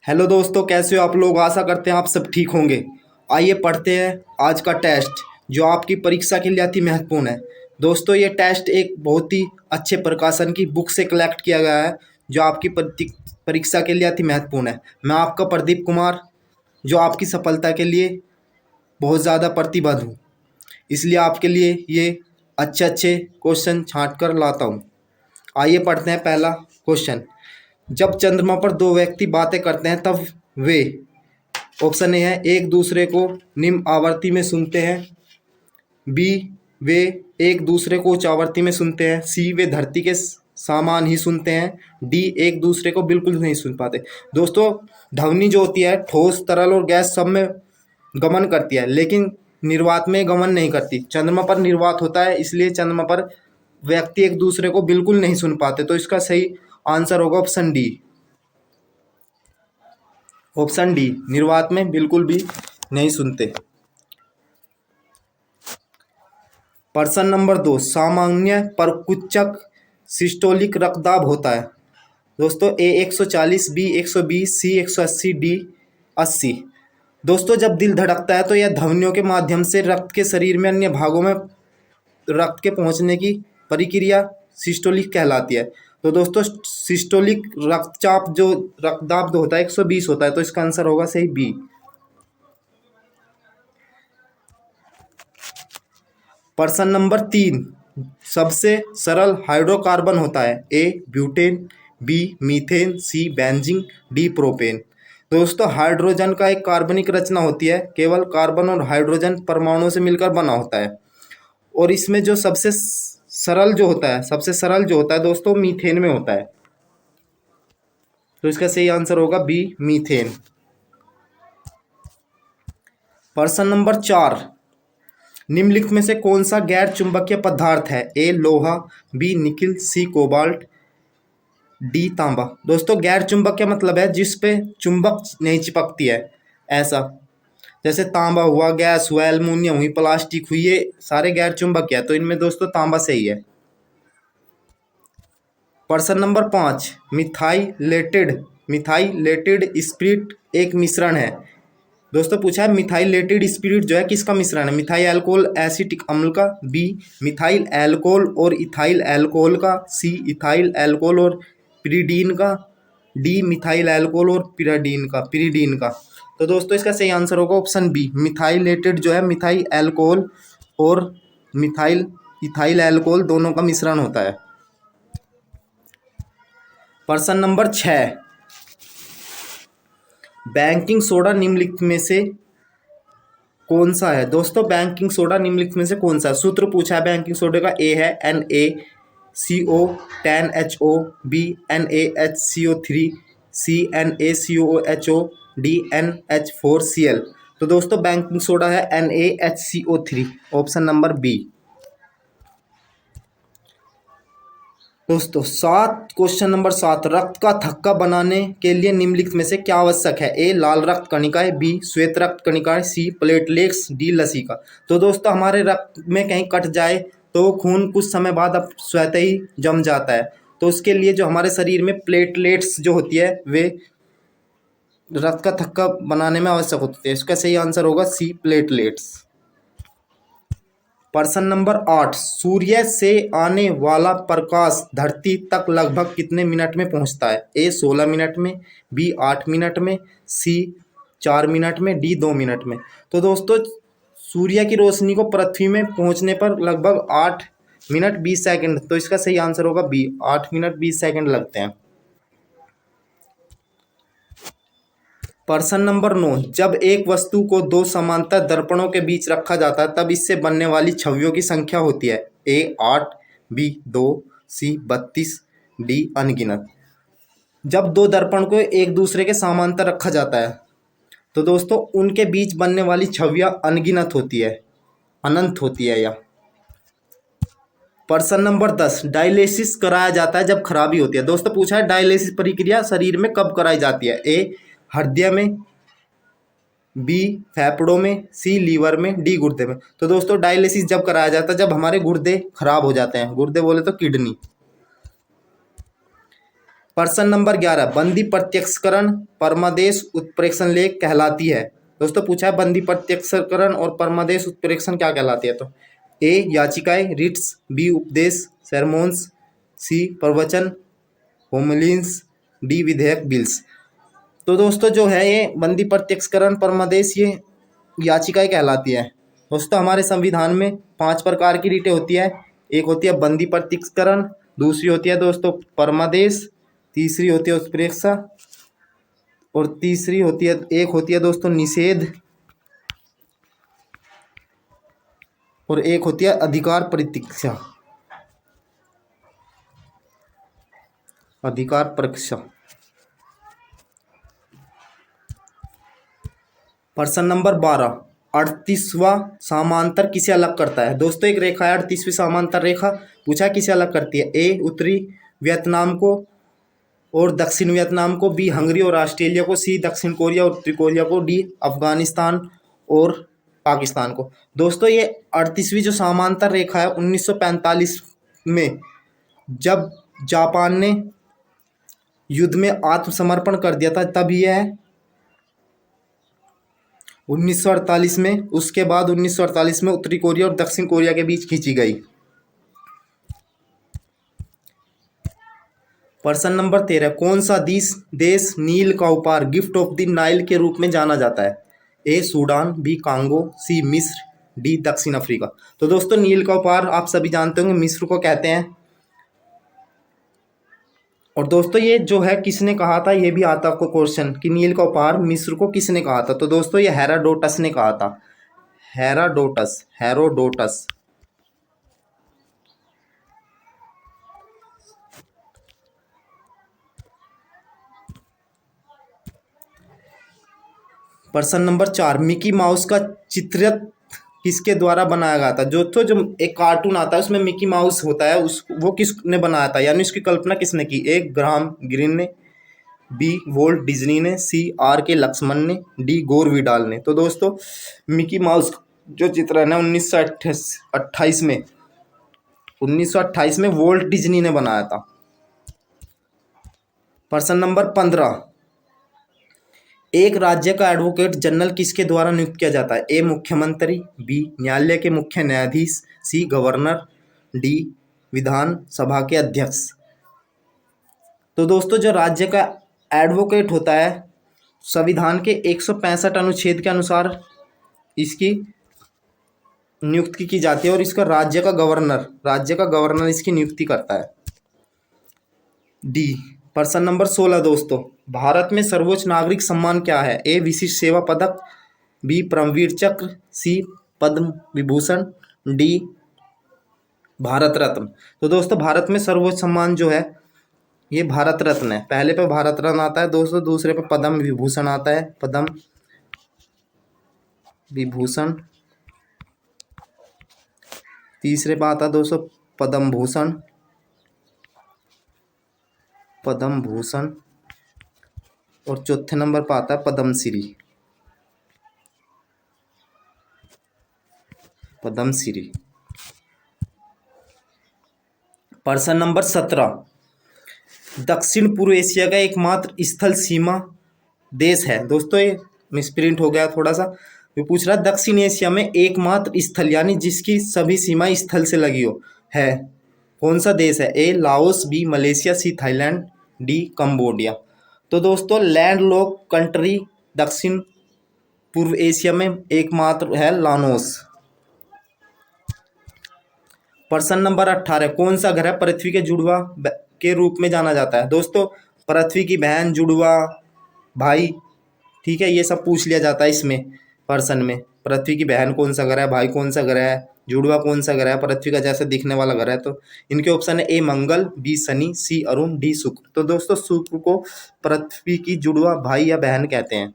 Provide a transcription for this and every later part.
Hello दोस्तों, कैसे हो आप लोग। आशा करते हैं आप सब ठीक होंगे। आइए पढ़ते हैं आज का टेस्ट जो आपकी परीक्षा के लिए अति महत्वपूर्ण है। दोस्तों, ये टेस्ट एक बहुत ही अच्छे प्रकाशन की बुक से कलेक्ट किया गया है जो आपकी परीक्षा के लिए अति महत्वपूर्ण है। मैं आपका प्रदीप कुमार, जो आपकी सफलता के लिए बहुत ज़्यादा प्रतिबद्ध हूँ, इसलिए आपके लिए ये अच्छे अच्छे क्वेश्चन छांट कर लाता हूँ। आइए पढ़ते हैं पहला क्वेश्चन। जब चंद्रमा पर दो व्यक्ति बातें करते हैं तब वे, ऑप्शन ए है, एक दूसरे को निम्न आवृत्ति में सुनते हैं। बी, वे एक दूसरे को उच्च आवृत्ति में सुनते हैं। सी, वे धरती के सामान ही सुनते हैं। डी, एक दूसरे को बिल्कुल नहीं सुन पाते। दोस्तों, ध्वनि जो होती है ठोस, तरल और गैस सब में गमन करती है, लेकिन निर्वात में गमन नहीं करती। चंद्रमा पर निर्वात होता है, इसलिए चंद्रमा पर व्यक्ति एक दूसरे को बिल्कुल नहीं सुन पाते। तो इसका सही आंसर होगा ऑप्शन डी। ऑप्शन डी, निर्वात में बिल्कुल भी नहीं सुनते। प्रश्न नंबर 2, सामान्य परकुच्चक सिस्टोलिक रक्तदाब होता है। दोस्तों, ए 140, बी 120, सी 180, डी 80। दोस्तों, जब दिल धड़कता है तो यह ध्वनियों के माध्यम से रक्त के शरीर में अन्य भागों में रक्त के पहुंचने की प्रक्रिया सिस्टोलिक कहलाती है। तो दोस्तों, सिस्टोलिक रक्तचाप जो रक्तदाब जो होता है 120 होता है। तो इसका आंसर होगा सही बी। प्रश्न नंबर 3, सबसे सरल हाइड्रोकार्बन होता है। ए ब्यूटेन, बी मीथेन, सी बेंजीन, डी प्रोपेन। दोस्तों, हाइड्रोजन का एक कार्बनिक रचना होती है, केवल कार्बन और हाइड्रोजन परमाणुओं से मिलकर बना होता है। और इसमें जो सबसे सरल जो होता है दोस्तों, मीथेन में होता है। तो इसका सही आंसर होगा बी, मीथेन। प्रश्न नंबर 4, निम्नलिखित में से कौन सा गैर चुंबकीय पदार्थ है। ए लोहा, बी निकिल, सी कोबाल्ट, डी तांबा। दोस्तों, गैर चुंबकीय मतलब है जिस पे चुंबक नहीं चिपकती है, ऐसा। जैसे तांबा हुआ, गैस हुआ, एल्युमिनियम हुई, प्लास्टिक हुई, ये सारे गैर चुंबकीय है। तो इनमें दोस्तों तांबा सही है। प्रश्न नंबर 5, मिथाइलेटेड स्पिरिट एक मिश्रण है। दोस्तों, पूछा है मिथाइलेटेड स्पिरिट जो है किसका मिश्रण है। मिथाइल अल्कोहल एसिटिक अम्ल का, बी मिथाइल अल्कोहल और इथाइल अल्कोहल का, सी इथाइल अल्कोहल और पिरीडीन का, डी मिथाइल अल्कोहल और पिरीडीन का। तो दोस्तों, इसका सही आंसर होगा ऑप्शन बी। मिथाइलेटेड जो है मिथाइल अल्कोहल और इथाइल अल्कोहल दोनों का मिश्रण होता है। प्रश्न नंबर 6, बेकिंग सोडा निम्नलिखित में से कौन सा है। दोस्तों, बेकिंग सोडा निम्नलिखित में से कौन सा है। सूत्र पूछा है बेकिंग सोडा का। ए है NaCO10HO, बी NaHCO3, सी NaCOHO, डी NH4Cl। तो दोस्तों, बेकिंग सोडा है NaHCO3, ऑप्शन नंबर बी। दोस्तों, क्वेश्चन नंबर 7, रक्त का थक्का बनाने के लिए निम्नलिखित में से क्या आवश्यक है। ए लाल रक्त कणिकाएं, बी श्वेत रक्त कणिकाएं, सी प्लेटलेट्स, डी लसिका। तो दोस्तों, हमारे रक्त में कहीं कट जाए तो खून कुछ समय बाद अब स्वतः ही जम जाता है। तो उसके लिए जो हमारे शरीर में प्लेटलेट्स जो होती है वे रक्त का थक्का बनाने में आवश्यक होती है। इसका सही आंसर होगा सी, प्लेटलेट्स। प्रश्न नंबर 8, सूर्य से आने वाला प्रकाश धरती तक लगभग कितने मिनट में पहुंचता है। ए 16 मिनट में, बी 8 मिनट में, सी 4 मिनट में, डी 2 मिनट में। तो दोस्तों, सूर्य की रोशनी को पृथ्वी में पहुंचने पर लगभग 8 मिनट 20 सेकंड। तो इसका सही आंसर होगा बी, 8 मिनट 20 सेकंड लगते हैं। प्रश्न नंबर 9, जब एक वस्तु को दो समांतर दर्पणों के बीच रखा जाता है तब इससे बनने वाली छवियों की संख्या होती है। ए 8, बी 2, सी 32, डी अनगिनत। जब दो दर्पण को एक दूसरे के समांतर रखा जाता है तो दोस्तों उनके बीच बनने वाली छवियां अनगिनत होती है, अनंत होती है यह। प्रश्न नंबर 10, डायलिसिस कराया जाता है जब खराबी होती है। दोस्तों, पूछा है डायलिसिस प्रक्रिया शरीर में कब कराई जाती है। ए हृदय में, बी फेफड़ों में, सी लीवर में, डी गुर्दे में। तो दोस्तों, डायलिसिस जब कराया जाता है जब हमारे गुर्दे खराब हो जाते हैं। गुर्दे बोले तो किडनी। प्रश्न नंबर 11, बंदी प्रत्यक्षकरण परमादेश उत्प्रेक्षण लेख कहलाती है। दोस्तों पूछा है बंदी प्रत्यक्षकरण और परमादेश उत्प्रेक्षण क्या कहलाती है। तो ए याचिकाएं रिट्स, बी उपदेश सेरमोन्स, सी प्रवचन होमलिन्स, डी विधेयक बिल्स। तो दोस्तों जो है ये बंदी प्रत्यक्षकरण परमादेश ये याचिकाएं कहलाती है। दोस्तों हमारे संविधान में 5 प्रकार की रीटें होती है। एक होती है बंदी प्रत्यक्षकरण, दूसरी होती है दोस्तों परमादेश, तीसरी होती है उत्प्रेक्षा और तीसरी होती है एक होती है दोस्तों निषेध और एक होती है अधिकार प्रतीक्षा, अधिकार परीक्षा। प्रश्न नंबर 12, 38वां समांतर किसे अलग करता है। दोस्तों एक रेखा है 38वीं समांतर रेखा, पूछा किसे अलग करती है। ए उत्तरी वियतनाम को और दक्षिण वियतनाम को, बी हंगरी और ऑस्ट्रेलिया को, सी दक्षिण कोरिया और उत्तरी कोरिया को, डी अफगानिस्तान और पाकिस्तान को। दोस्तों ये 38वीं जो समांतर रेखा है 1945 में जब जापान ने युद्ध में आत्मसमर्पण कर दिया था तब यह 1948 में, उसके बाद 1948 में उत्तरी कोरिया और दक्षिण कोरिया के बीच खींची गई। प्रश्न नंबर 13, कौन सा देश नील का उपहार गिफ्ट ऑफ द नाइल के रूप में जाना जाता है। ए सूडान, बी कांगो, सी मिस्र, डी दक्षिण अफ्रीका। तो दोस्तों नील का उपहार आप सभी जानते होंगे मिस्र को कहते हैं। और दोस्तों ये जो है किसने कहा था, ये भी आता आपको क्वेश्चन कि नील का उपहार मिस्र को किसने कहा था। तो दोस्तों ये हेरोडोटस ने कहा था, हेरोडोटस। प्रश्न नंबर 4, मिकी माउस का चित्रित किसके द्वारा बनाया गया था। जो एक कार्टून आता है उसमें मिकी माउस होता है, वो किसने बनाया था, यानी उसकी कल्पना किसने की। ए ग्राहम ग्रीन ने, बी वोल्ट डिज्नी ने, सी आर के लक्ष्मण ने, डी गोर विडाल ने। तो दोस्तों मिकी माउस जो चित्रण है 1928 में वोल्ट डिज्नी ने बनाया था। प्रश्न नंबर 15, एक राज्य का एडवोकेट जनरल किसके द्वारा नियुक्त किया जाता है। ए मुख्यमंत्री, बी न्यायालय के मुख्य न्यायाधीश, सी गवर्नर, डी विधान सभा के अध्यक्ष। तो दोस्तों जो राज्य का एडवोकेट होता है संविधान के 165 अनुच्छेद के अनुसार इसकी नियुक्ति की जाती है और इसका राज्य का गवर्नर इसकी नियुक्ति करता है। डी। प्रश्न नंबर 16 दोस्तों, भारत में सर्वोच्च नागरिक सम्मान क्या है। ए विशिष्ट सेवा पदक, बी परमवीर चक्र, सी पद्म विभूषण, डी भारत रत्न। तो दोस्तों भारत में सर्वोच्च सम्मान जो है ये भारत रत्न है। पहले पे भारत रत्न आता है दोस्तों, दूसरे पे पद्म विभूषण आता है, पद्म विभूषण, तीसरे पे आता है दोस्तों पद्म भूषण और चौथे नंबर पर आता है पद्मश्री। प्रश्न नंबर 17, दक्षिण पूर्व एशिया का एकमात्र स्थल सीमा देश है। दोस्तों ये मिसप्रिंट हो गया थोड़ा सा, ये पूछ रहा है दक्षिण एशिया में एकमात्र स्थल यानी जिसकी सभी सीमाएं स्थल से लगी हो है कौन सा देश है। A Laos, B Malaysia, C Thailand, D Cambodia. तो दोस्तों लैंडलॉक कंट्री दक्षिण पूर्व एशिया में एकमात्र है लाओस। प्रश्न नंबर 18, कौन सा ग्रह पृथ्वी के जुड़वा के रूप में जाना जाता है। दोस्तों पृथ्वी की बहन, जुड़वा, भाई, ठीक है, ये सब पूछ लिया जाता है इसमें प्रश्न में। पृथ्वी की बहन कौन सा ग्रह है, भाई कौन सा ग्रह है, जुड़वा कौन सा ग्रह है, पृथ्वी का जैसे दिखने वाला ग्रह है। तो इनके ऑप्शन है ए मंगल, बी शनि, सी अरुण, डी शुक्र। तो दोस्तों शुक्र को पृथ्वी की जुड़वा भाई या बहन कहते हैं।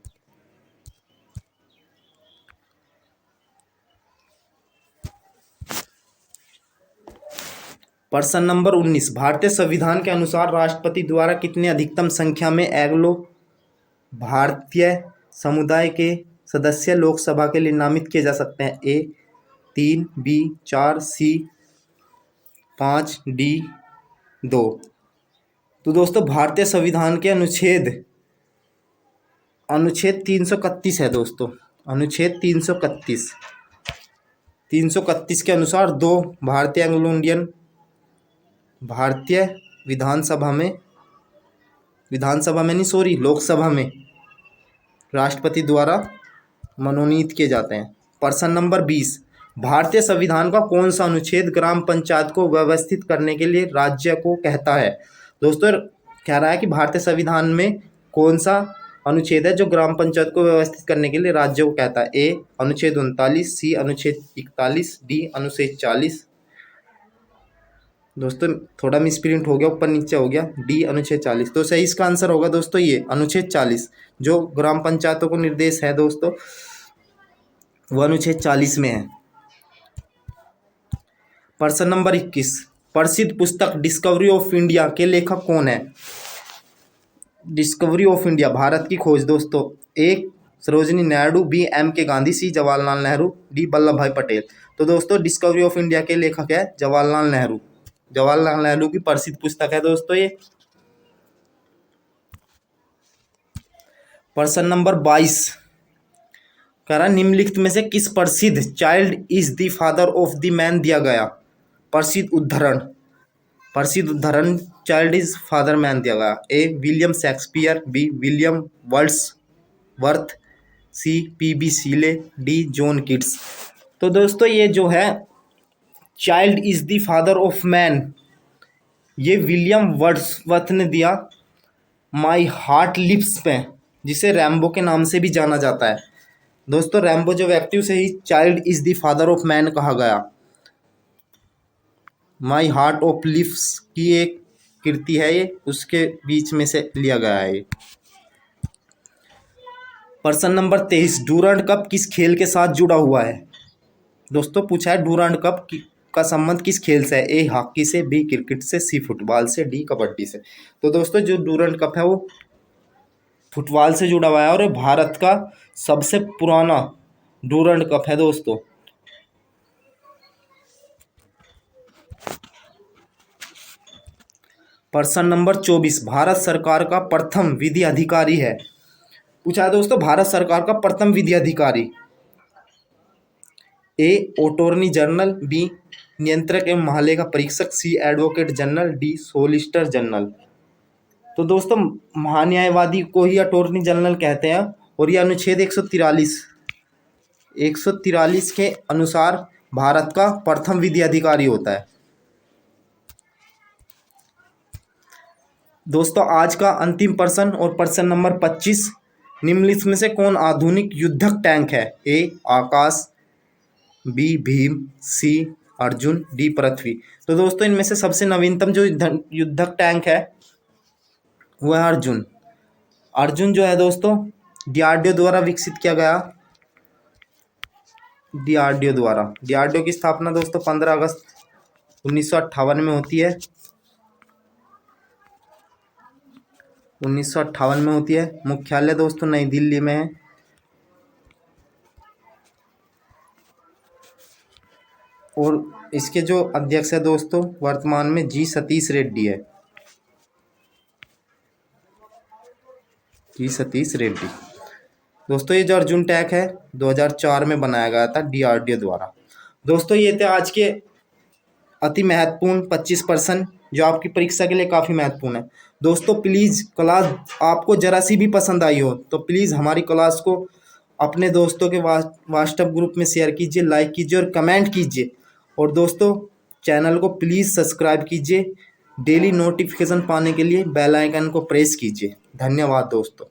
प्रश्न नंबर 19, भारतीय संविधान के अनुसार राष्ट्रपति द्वारा कितने अधिकतम संख्या में एंग्लो भारतीय समुदाय के सदस्य लोकसभा के लिए नामित किए जा सकते हैं। ए 3, बी 4, सी 5, डी 2। तो दोस्तों भारतीय संविधान के अनुच्छेद अनुच्छेद 331 है दोस्तों, अनुच्छेद 331 के अनुसार दो भारतीय एंग्लो इंडियन भारतीय लोकसभा में राष्ट्रपति द्वारा मनोनीत किए जाते हैं। प्रश्न नंबर 20, भारतीय संविधान का कौन सा अनुच्छेद ग्राम पंचायत को व्यवस्थित करने के लिए राज्य को कहता है? दोस्तों कह रहा है कि भारतीय संविधान में कौन सा अनुच्छेद है जो ग्राम पंचायत को व्यवस्थित करने के लिए राज्य को कहता है? ए अनुच्छेद 39, सी अनुच्छेद 41, डी अनुच्छेद 40। दोस्तों थोड़ा मिसप्रिंट हो गया, ऊपर नीचे हो गया, डी अनुच्छेद 40। तो सही इसका आंसर होगा दोस्तों ये अनुच्छेद 40, जो ग्राम पंचायतों को निर्देश है दोस्तों, वह अनुच्छेद 40 में है। प्रश्न नंबर 21, प्रसिद्ध पुस्तक डिस्कवरी ऑफ इंडिया के लेखक कौन है? डिस्कवरी ऑफ इंडिया, भारत की खोज दोस्तों, ए सरोजिनी नायडू, बी एम के गांधी, सी जवाहरलाल नेहरू, डी वल्लभ भाई पटेल। तो दोस्तों डिस्कवरी ऑफ इंडिया के लेखक है जवाहरलाल नेहरू। जवाहरलाल नेहरू की प्रसिद्ध पुस्तक है दोस्तों ये। प्रश्न नंबर 22, कह रहा निम्नलिखित में से किस प्रसिद्ध child is the father of the man दिया गया? प्रसिद्ध उदाहरण चाइल्ड इज फादर मैन दिया गया। A William Shakespeare, B William Wordsworth, C P B Shelley, D John Keats. तो दोस्तों ये जो है child is the father of man, ये विलियम वर्ड्सवर्थ ने दिया माई हार्ट लिप्स पे, जिसे रैम्बो के नाम से भी जाना जाता है। दोस्तों रैम्बो जो व्यक्ति, उसे ही child is the father of man कहा गया। माई हार्ट ऑफ लिप्स की एक कृति है ये, उसके बीच में से लिया गया है ये। प्रश्न नंबर 23, डूरंड कप किस खेल के साथ जुड़ा हुआ है? दोस्तों पूछा है डूरंड कप का संबंध किस खेल से है? ए हॉकी से, बी क्रिकेट से, सी फुटबॉल से, डी कबड्डी से। तो दोस्तों जो डूरंड कप है वो फुटबॉल से जुड़ा हुआ है और ये भारत का सबसे पुराना डूरंड कप है दोस्तों। प्रश्न नंबर 24, भारत सरकार का प्रथम विधि अधिकारी है। पूछा है दोस्तों भारत सरकार का प्रथम विधि अधिकारी, ए अटॉर्नी जनरल, बी नियंत्रक एवं महालेखा परीक्षक, C advocate general, D solicitor general. तो दोस्तों महान्यायवादी को ही अटॉर्नी जनरल कहते हैं और यह अनुच्छेद 143 के अनुसार भारत का प्रथम विधि अधिकारी होता है। दोस्तों आज का अंतिम प्रश्न और प्रश्न नंबर 25, निम्नलिखित में से कौन आधुनिक युद्धक टैंक है? ए आकाश, बी भीम, सी अर्जुन, डी पृथ्वी। तो दोस्तों इनमें से सबसे नवीनतम जो युद्धक टैंक है वह है अर्जुन। अर्जुन जो है दोस्तों डीआरडीओ द्वारा विकसित किया गया, डीआरडीओ की स्थापना दोस्तों 15 अगस्त 1958 में होती है। 1958 में होती है। मुख्यालय दोस्तों नई दिल्ली में है। और इसके जो अध्यक्ष है दोस्तों वर्तमान में जी सतीश रेड्डी है। जी सतीश रेड्डी। दोस्तों ये जो अर्जुन टैंक है 2004 में बनाया गया था डीआरडीओ द्वारा। दोस्तों ये थे आज के अति महत्वपूर्ण 25 प्रश्न जो आपकी परीक्षा के लिए काफ़ी महत्वपूर्ण है। दोस्तों प्लीज़ क्लास आपको ज़रा सी भी पसंद आई हो तो प्लीज़ हमारी क्लास को अपने दोस्तों के व्हाट्सएप ग्रुप में शेयर कीजिए, लाइक कीजिए और कमेंट कीजिए। और दोस्तों चैनल को प्लीज़ सब्सक्राइब कीजिए। डेली नोटिफिकेशन पाने के लिए बेल आइकन को प्रेस कीजिए। धन्यवाद दोस्तों।